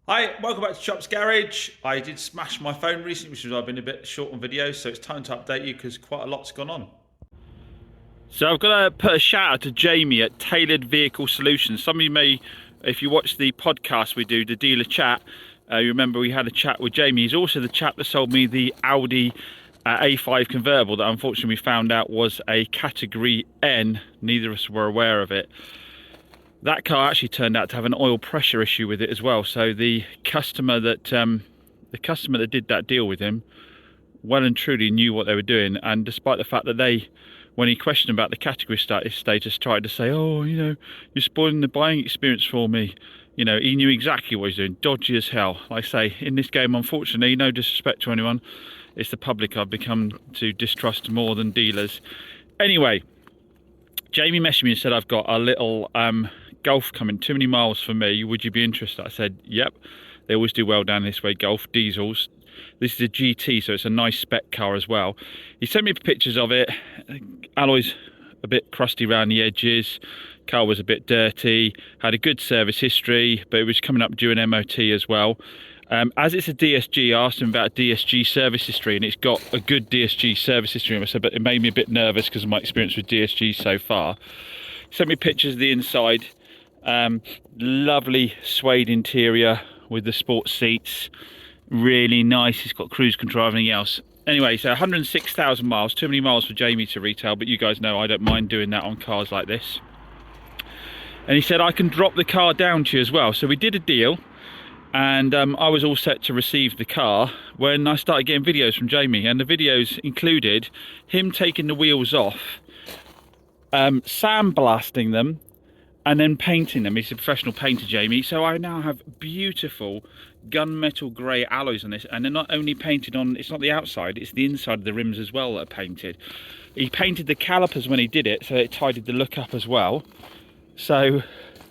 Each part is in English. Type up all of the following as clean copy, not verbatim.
Hi, welcome back to Chop's Garage. I did smash my phone recently, which is why I've been a bit short on videos, so it's time to update you because quite a lot's gone on. So I've got to put a shout out to Jamie at Tailored Vehicle Solutions. Some of you may, if you watch the podcast we do, the dealer chat, you remember we had a chat with Jamie. He's also the chap that sold me the Audi A5 convertible that unfortunately we found out was a Category N. Neither of us were aware of it. That car actually turned out to have an oil pressure issue with it as well. So the customer that did that deal with him well and truly knew what they were doing, and despite the fact that they, when he questioned about the category status, tried to say, oh, you know, you're spoiling the buying experience for me. You know, he knew exactly what he's doing. Dodgy as hell. Like I say, in this game, unfortunately, no disrespect to anyone, it's the public I've become to distrust more than dealers. Anyway, Jamie messaged me and said, I've got a little Golf coming, too many miles for me, would you be interested? I said, yep. They always do well down this way, Golf, diesels. This is a GT, so it's a nice spec car as well. He sent me pictures of it. Alloys a bit crusty around the edges. Car was a bit dirty. Had a good service history, but it was coming up due an MOT as well. As it's a DSG, I asked him about DSG service history, and it's got a good DSG service history. I said, but it made me a bit nervous because of my experience with DSG so far. He sent me pictures of the inside. Lovely suede interior with the sports seats. Really nice. It's got cruise control, everything else. Anyway, so 106,000 miles. Too many miles for Jamie to retail, but you guys know I don't mind doing that on cars like this. And he said I can drop the car down to you as well. So we did a deal, and I was all set to receive the car when I started getting videos from Jamie, and the videos included him taking the wheels off, sandblasting them, and then painting them. He's a professional painter, Jamie. So I now have beautiful gunmetal grey alloys on this, and they're not only painted on, it's not the outside, it's the inside of the rims as well that are painted. He painted the calipers when he did it, so it tidied the look up as well. So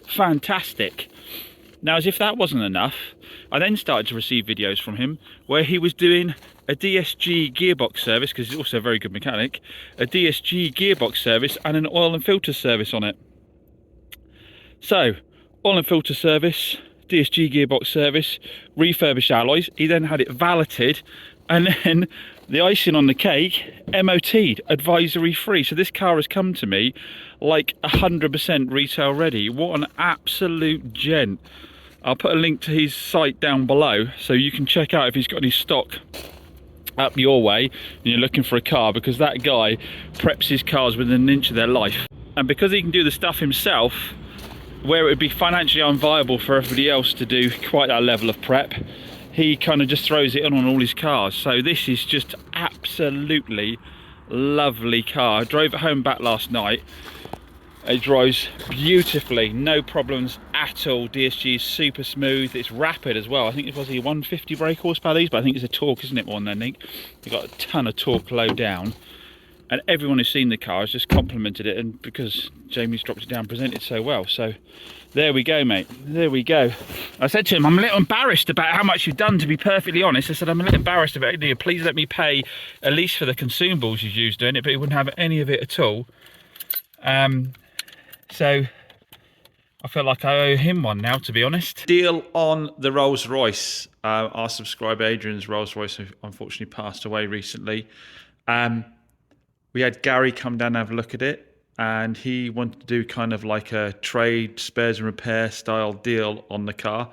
fantastic. Now, as if that wasn't enough, I then started to receive videos from him where he was doing a DSG gearbox service, because he's also a very good mechanic, a DSG gearbox service and an oil and filter service on it. So, oil and filter service, DSG gearbox service, refurbished alloys. He then had it valeted, and then the icing on the cake, MOT'd, advisory free. So this car has come to me like 100% retail ready. What an absolute gent. I'll put a link to his site down below so you can check out if he's got any stock up your way and you're looking for a car, because that guy preps his cars within an inch of their life. And because he can do the stuff himself, where it would be financially unviable for everybody else to do quite that level of prep, he kind of just throws it on all his cars. So this is just absolutely lovely car. I drove it home back last night. It drives beautifully, no problems at all. DSG is super smooth, it's rapid as well. I think it was a 150 brake horsepower these, but I think it's a torque, isn't it, more than anything? You've got a ton of torque low down. And everyone who's seen the car has just complimented it, and because Jamie's dropped it down, presented so well. So there we go, mate, there we go. I said to him, I'm a little embarrassed about how much you've done, to be perfectly honest. I said, I'm a little embarrassed about it. Please let me pay at least for the consumables you've used doing it, but he wouldn't have any of it at all. So I feel like I owe him one now, to be honest. Deal on the Rolls-Royce. Our subscriber Adrian's Rolls-Royce unfortunately passed away recently. We had Gary come down and have a look at it, and he wanted to do kind of like a trade, spares and repair style deal on the car,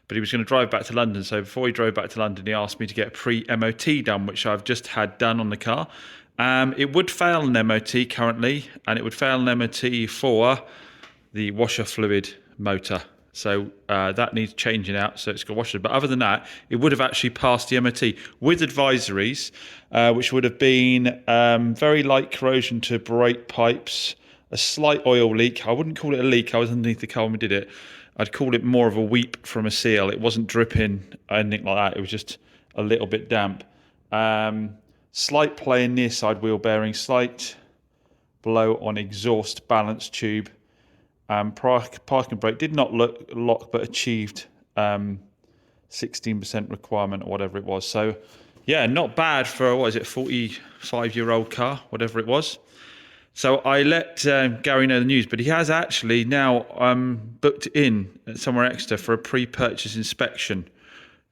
but he was going to drive back to London. So before he drove back to London, he asked me to get a pre-MOT done, which I've just had done on the car. It would fail an MOT currently, and it would fail an MOT for the washer fluid motor. So that needs changing out, so it's got washer. But other than that, it would have actually passed the MOT with advisories, which would have been very light corrosion to brake pipes, a slight oil leak. I wouldn't call it a leak. I was underneath the car when we did it. I'd call it more of a weep from a seal. It wasn't dripping or anything like that. It was just a little bit damp. Slight play in near side wheel bearing, slight blow on exhaust balance tube. Parking brake did not lock, but achieved 16% requirement or whatever it was. So yeah, not bad for, what is it, 45-year-old car, whatever it was. So I let Gary know the news, but he has actually now booked in at somewhere extra for a pre-purchase inspection.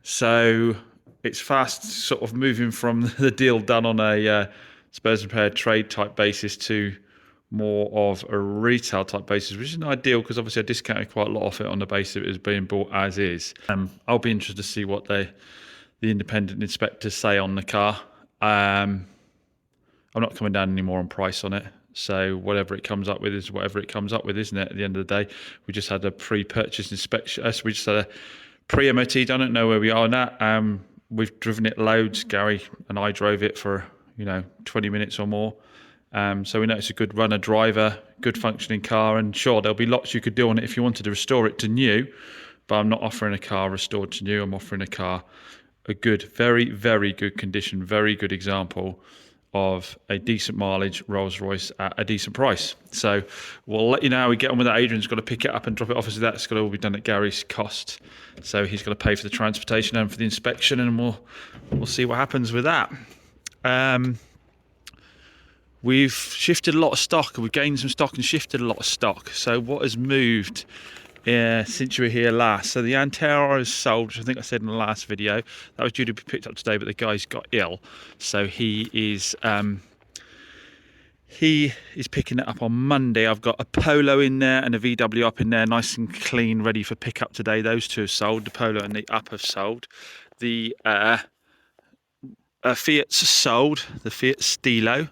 So it's fast sort of moving from the deal done on a Spurs repair trade type basis to more of a retail type basis, which isn't ideal because obviously I discounted quite a lot off it on the basis it was being bought as is. I'll be interested to see what the independent inspectors say on the car. I'm not coming down any more on price on it. So whatever it comes up with is whatever it comes up with, isn't it? At the end of the day, we just had a pre-purchase inspection. So we just had a pre-MOT done. I don't know where we are on that. We've driven it loads. Gary and I drove it for 20 minutes or more. So we know it's a good runner driver, good functioning car. And sure, there'll be lots you could do on it if you wanted to restore it to new. But I'm not offering a car restored to new. I'm offering a car a good, very, very good condition, very good example of a decent mileage Rolls-Royce at a decent price. So we'll let you know how we get on with that. Adrian's got to pick it up and drop it off. Obviously that's got to all be done at Gary's cost. So he's got to pay for the transportation and for the inspection, and we'll see what happens with that. We've shifted a lot of stock. We've gained some stock and shifted a lot of stock. So what has moved since you were here last? So the Antero is sold, which I think I said in the last video. That was due to be picked up today, but the guy's got ill, so he is picking it up on Monday. I've got a Polo in there and a VW up in there, nice and clean, ready for pickup today. Those two have sold. The Polo and the up have sold. The Fiat's sold. The Fiat Stilo.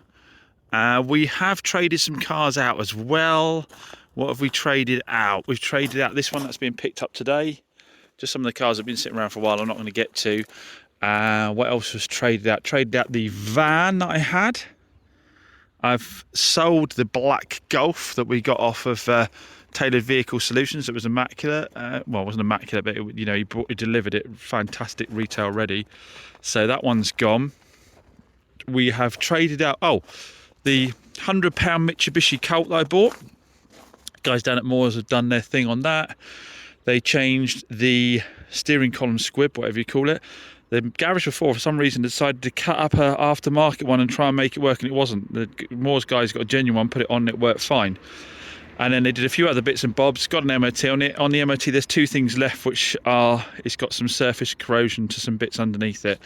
We have traded some cars out as well. What have we traded out? We've traded out this one that's been picked up today. Just some of the cars have been sitting around for a while I'm not going to get to. What else was traded out? Traded out the van that I had. I've sold the black Golf that we got off of Tailored Vehicle Solutions. It was immaculate. Well, it wasn't immaculate, but he delivered it fantastic, retail ready. So that one's gone. We have traded out, the £100 Mitsubishi Colt that I bought. Guys down at Moores have done their thing on that. They changed the steering column squib, whatever you call it. The garage before, for some reason, decided to cut up an aftermarket one and try and make it work, and it wasn't. The Moores guys got a genuine one, put it on, and it worked fine. And then they did a few other bits and bobs, got an MOT on it. On the MOT, there's two things left, which are, it's got some surface corrosion to some bits underneath it.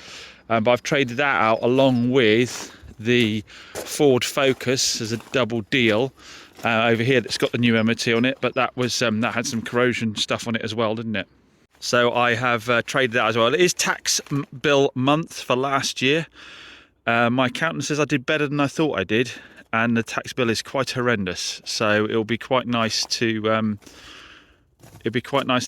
But I've traded that out along with the Ford Focus as a double deal. Over here that's got the new MOT on it, but that was that had some corrosion stuff on it as well, didn't it? So I have traded that as well. It is tax bill month for last year. My accountant says I did better than I thought I did, and the tax bill is quite horrendous. So it'll be quite nice to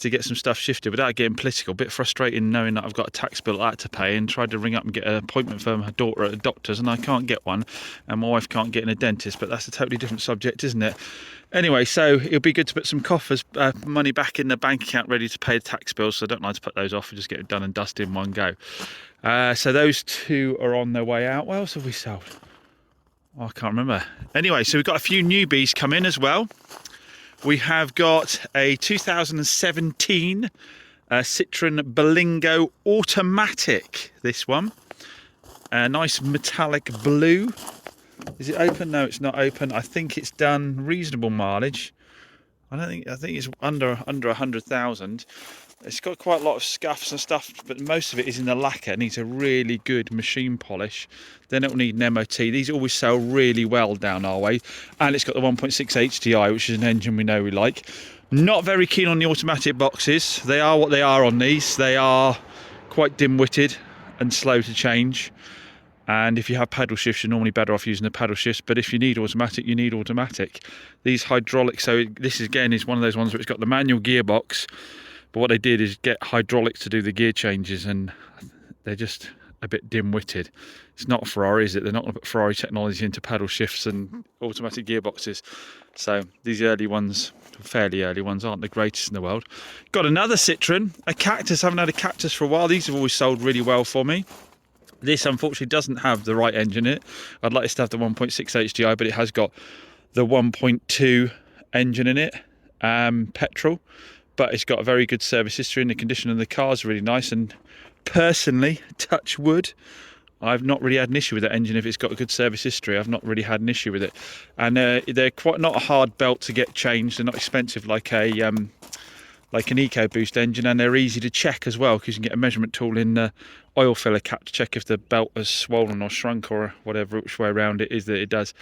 get some stuff shifted without getting political. A bit frustrating knowing that I've got a tax bill I had to pay, and tried to ring up and get an appointment for my daughter at a doctor's, and I can't get one, and my wife can't get in a dentist, but that's a totally different subject, isn't it? Anyway, so it'll be good to put some coffers, money back in the bank account ready to pay the tax bills, so I don't like to put those off and just get it done and dusted in one go. So those two are on their way out. What else have we sold? I can't remember. Anyway, so we've got a few newbies come in as well. We have got a 2017 Citroen Berlingo Automatic, this one. A nice metallic blue. Is it open? No, it's not open. I think it's done reasonable mileage. I think it's under 100,000. It's got quite a lot of scuffs and stuff, but most of it is in the lacquer. It needs a really good machine polish. Then it will need an MOT. These always sell really well down our way. And it's got the 1.6 HDI, which is an engine we know we like. Not very keen on the automatic boxes. They are what they are on these. They are quite dim-witted and slow to change. And if you have paddle shifts, you're normally better off using the paddle shifts. But if you need automatic, you need automatic. These hydraulics, so this again is one of those ones where it's got the manual gearbox. But what they did is get hydraulics to do the gear changes, and they're just a bit dim-witted. It's not a Ferrari, is it? They're not going to put Ferrari technology into paddle shifts and automatic gearboxes. So these early ones, fairly early ones, aren't the greatest in the world. Got another Citroen, a Cactus. Haven't had a Cactus for a while. These have always sold really well for me. This unfortunately doesn't have the right engine in it. I'd like this to have the 1.6 HDI, but it has got the 1.2 engine in it, petrol. But it's got a very good service history, and the condition of the car is really nice. And personally, touch wood, I've not really had an issue with that engine. If it's got a good service history, I've not really had an issue with it. And they're quite not a hard belt to get changed. They're not expensive like an EcoBoost engine, and they're easy to check as well, because you can get a measurement tool in the oil filler cap to check if the belt has swollen or shrunk or whatever which way around it is that it does.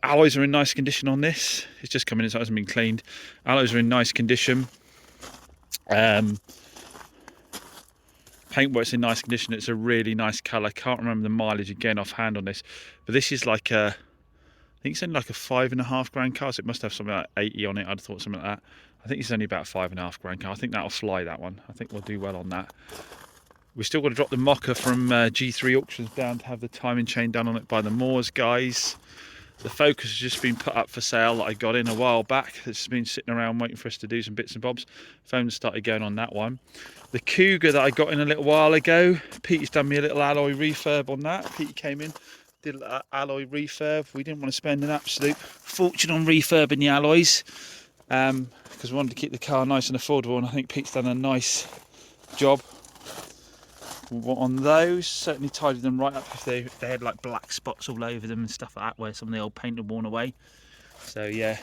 Alloys are in nice condition on this. It's just coming in, so it hasn't been cleaned. Alloys are in nice condition. Paintwork's in nice condition. It's a really nice colour. Can't remember the mileage again offhand on this, but this is like I think it's only like a 5.5 grand car, so it must have something like 80 on it. I'd have thought something like that. I think it's only about a 5.5 grand car. I think that'll fly, that one. I think we'll do well on that. We've still got to drop the mocker from G3 auctions down to have the timing chain done on it by the Moors guys. The Focus has just been put up for sale that I got in a while back. It's been sitting around waiting for us to do some bits and bobs. Phones started going on that one. The Cougar that I got in a little while ago, Pete's done me a little alloy refurb on that. Pete came in, did an alloy refurb. We didn't want to spend an absolute fortune on refurbing the alloys, because we wanted to keep the car nice and affordable, and I think Pete's done a nice job on those. Certainly tidied them right up. If they had like black spots all over them and stuff like that, where some of the old paint had worn away. So yeah,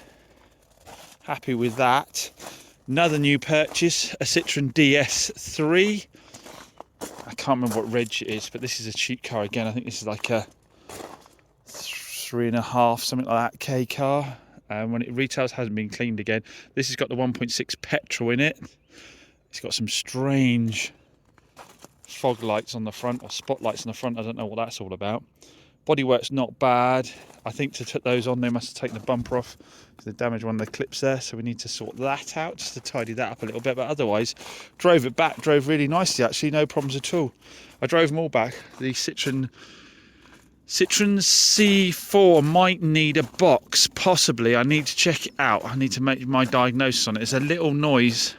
happy with that. Another new purchase, a Citroen DS3. I can't remember what reg it is, but this is a cheap car again. I think this is like a 3.5 something like that K car. When it retails, hasn't been cleaned again. This has got the 1.6 petrol in it. It's got some strange fog lights on the front, or spotlights on the front. I don't know what that's all about. Bodywork's not bad. I think to put those on, they must have taken the bumper off because they damaged one of the clips there, so we need to sort that out just to tidy that up a little bit. But otherwise, drove it back, drove really nicely actually, no problems at all. I drove them all back. The Citroen C4 might need a box, possibly. I need to check it out. I need to make my diagnosis on it. There's a little noise,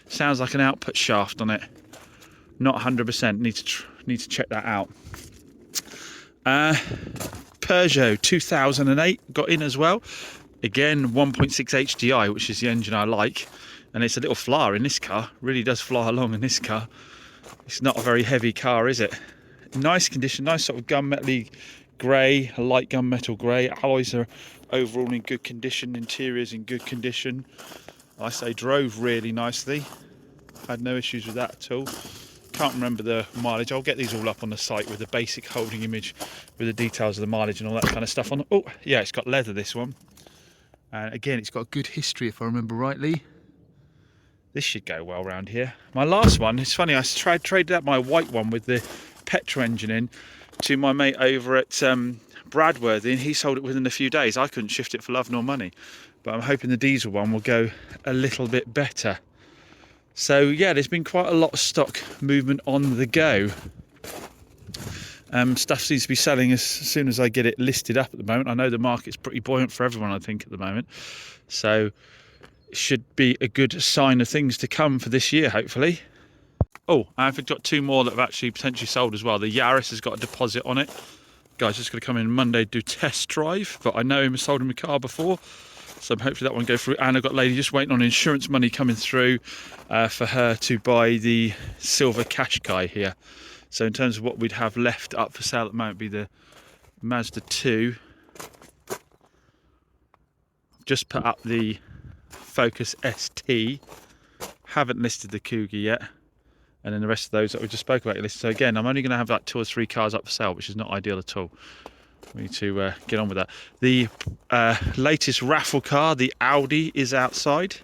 sounds like an output shaft on it. Not 100%. Need to check that out. Peugeot 2008 got in as well. Again, 1.6 HDI, which is the engine I like, and it's a little flyer in this car. Really does fly along in this car. It's not a very heavy car, is it? Nice condition, nice sort of gunmetal grey, a light gunmetal grey. Alloys are overall in good condition. Interior's in good condition. I say drove really nicely. Had no issues with that at all. Can't remember the mileage. I'll get these all up on the site with the basic holding image with the details of the mileage and all that kind of stuff on. Oh yeah, it's got leather, this one, and again it's got a good history if I remember rightly. This should go well around here. My last one, it's funny, I traded out my white one with the petrol engine in to my mate over at Bradworthy, and he sold it within a few days. I couldn't shift it for love nor money, but I'm hoping the diesel one will go a little bit better. So yeah, there's been quite a lot of stock movement on the go. Stuff seems to be selling as soon as I get it listed up at the moment. I know the market's pretty buoyant for everyone, I think, at the moment. So it should be a good sign of things to come for this year, hopefully. Oh, I've got two more that have actually potentially sold as well. The Yaris has got a deposit on it. Guy's just going to come in Monday to do test drive, but I know him, sold him a car before. So hopefully that one will go through. And I've got a lady just waiting on insurance money coming through for her to buy the silver cash guy here. So in terms of what we'd have left up for sale at the moment, be the Mazda 2. Just put up the Focus ST. Haven't listed the Cougar yet. And then the rest of those that we just spoke about are listed. So again, I'm only going to have like 2 or 3 cars up for sale, which is not ideal at all. We need to get on with that. The latest raffle car, the Audi, is outside.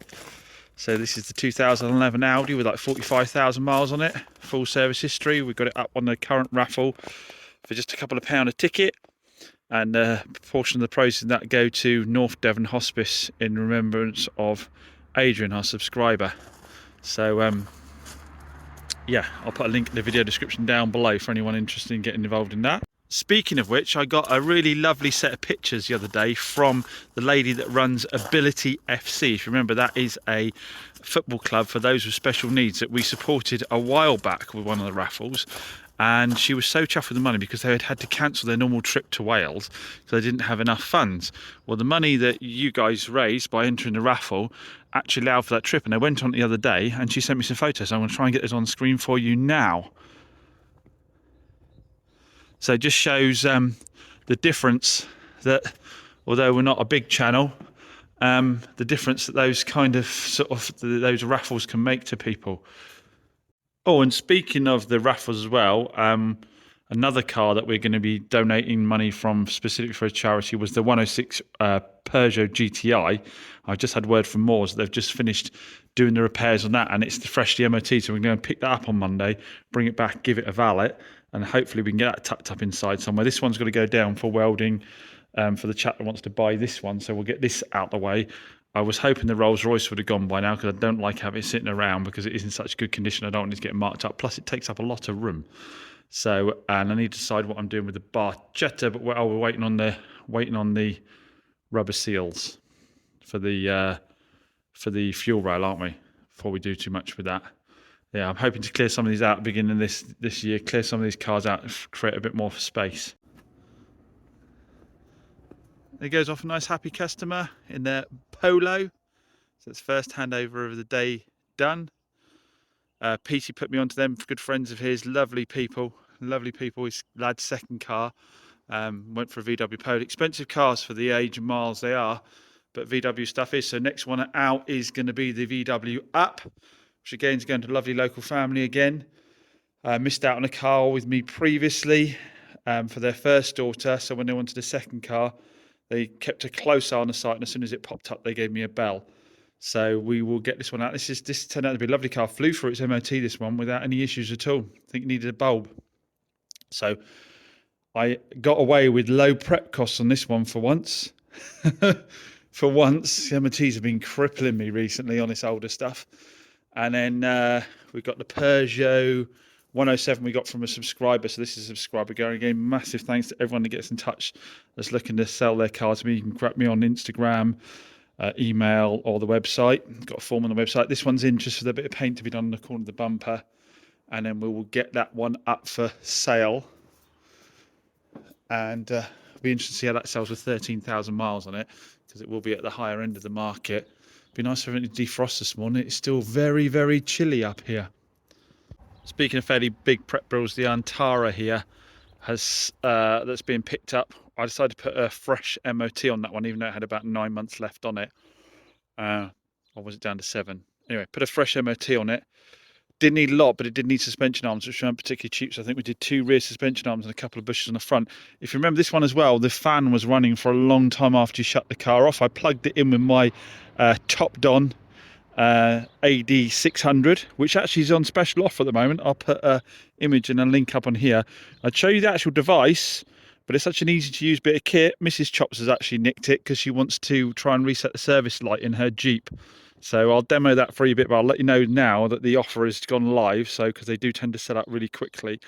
So this is the 2011 Audi with like 45,000 miles on it. Full service history. We've got it up on the current raffle for just a couple of £1 a ticket. And a portion of the proceeds of that go to North Devon Hospice in remembrance of Adrian, our subscriber. So yeah, I'll put a link in the video description down below for anyone interested in getting involved in that. Speaking of which, I got a really lovely set of pictures the other day from the lady that runs Ability FC. If you remember, that is a football club for those with special needs that we supported a while back with one of the raffles. And she was so chuffed with the money because they had to cancel their normal trip to Wales because they didn't have enough funds. Well, the money that you guys raised by entering the raffle actually allowed for that trip, and they went on it the other day, and she sent me some photos. I'm going to try and get this on screen for you now. So it just shows the difference that, although we're not a big channel, the difference that those kind of those raffles can make to people. Oh, and speaking of the raffles as well, another car that we're going to be donating money from specifically for a charity was the 106 Peugeot GTI. I've just had word from Moores. They've just finished doing the repairs on that, and it's freshly MOT. So we're going to pick that up on Monday, bring it back, give it a valet, and hopefully we can get that tucked up inside somewhere. This one's got to go down for welding for the chap that wants to buy this one. So we'll get this out the way. I was hoping the Rolls-Royce would have gone by now because I don't like having it sitting around because it is in such good condition. I don't want it to get marked up. Plus, it takes up a lot of room. So, and I need to decide what I'm doing with the Barchetta. But we're waiting on the rubber seals for the fuel rail, aren't we? Before we do too much with that. Yeah, I'm hoping to clear some of these out at the beginning of this year. Clear some of these cars out and create a bit more space. There goes off a nice happy customer in their Polo. So it's first handover of the day done. Petey put me onto them, good friends of his, lovely people. His lad's second car. Went for a VW Polo. Expensive cars for the age and miles they are, but VW stuff is. So next one out is going to be the VW Up, which again is going to a lovely local family again. Missed out on a car with me previously for their first daughter. So when they wanted a second car, they kept a close eye on the site, and as soon as it popped up, they gave me a bell. So we will get this one out. This turned out to be a lovely car. Flew for its MOT, this one, without any issues at all. I think it needed a bulb. So I got away with low prep costs on this one for once. For once, the MOTs have been crippling me recently on this older stuff. And then we got the Peugeot 107 we got from a subscriber. So this is a subscriber going again. Massive thanks to everyone that gets in touch that's looking to sell their cars to me. You can grab me on Instagram, email, or the website. Got a form on the website. This one's in just for the bit of paint to be done on the corner of the bumper. And then we will get that one up for sale. And it'll be interesting to see how that sells with 13,000 miles on it, because it will be at the higher end of the market. Be nice for it to defrost this morning. It's still very, very chilly up here. Speaking of fairly big prep bills, the Antara here has that's been picked up. I decided to put a fresh MOT on that one, even though it had about 9 months left on it. Or was it down to 7? Anyway, put a fresh MOT on it. Didn't need a lot, but it did need suspension arms, which weren't particularly cheap. So I think we did 2 rear suspension arms and a couple of bushes on the front. If you remember this one as well, the fan was running for a long time after you shut the car off. I plugged it in with my Top Don AD600, which actually is on special offer at the moment. I'll put an image and a link up on here. I'd show you the actual device, but it's such an easy to use bit of kit. Mrs. Chops has actually nicked it because she wants to try and reset the service light in her Jeep. So I'll demo that for you a bit, but I'll let you know now that the offer has gone live. So because they do tend to sell out really quickly.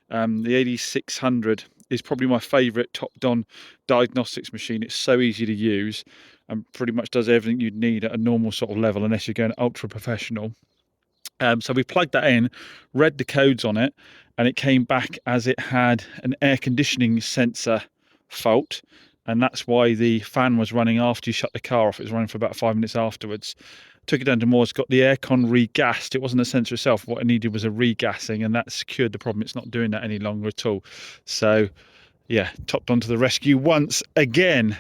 The AD600 is probably my favourite Top Don Diagnostics machine. It's so easy to use and pretty much does everything you'd need at a normal sort of level, unless you're going ultra professional. So we plugged that in, read the codes on it, and it came back as it had an air conditioning sensor fault. And that's why the fan was running after you shut the car off. It was running for about 5 minutes afterwards. Took it down to Moore's, got the aircon regassed. It wasn't the sensor itself. What it needed was a regassing, and that secured the problem. It's not doing that any longer at all. So, yeah, Top Don to the rescue once again.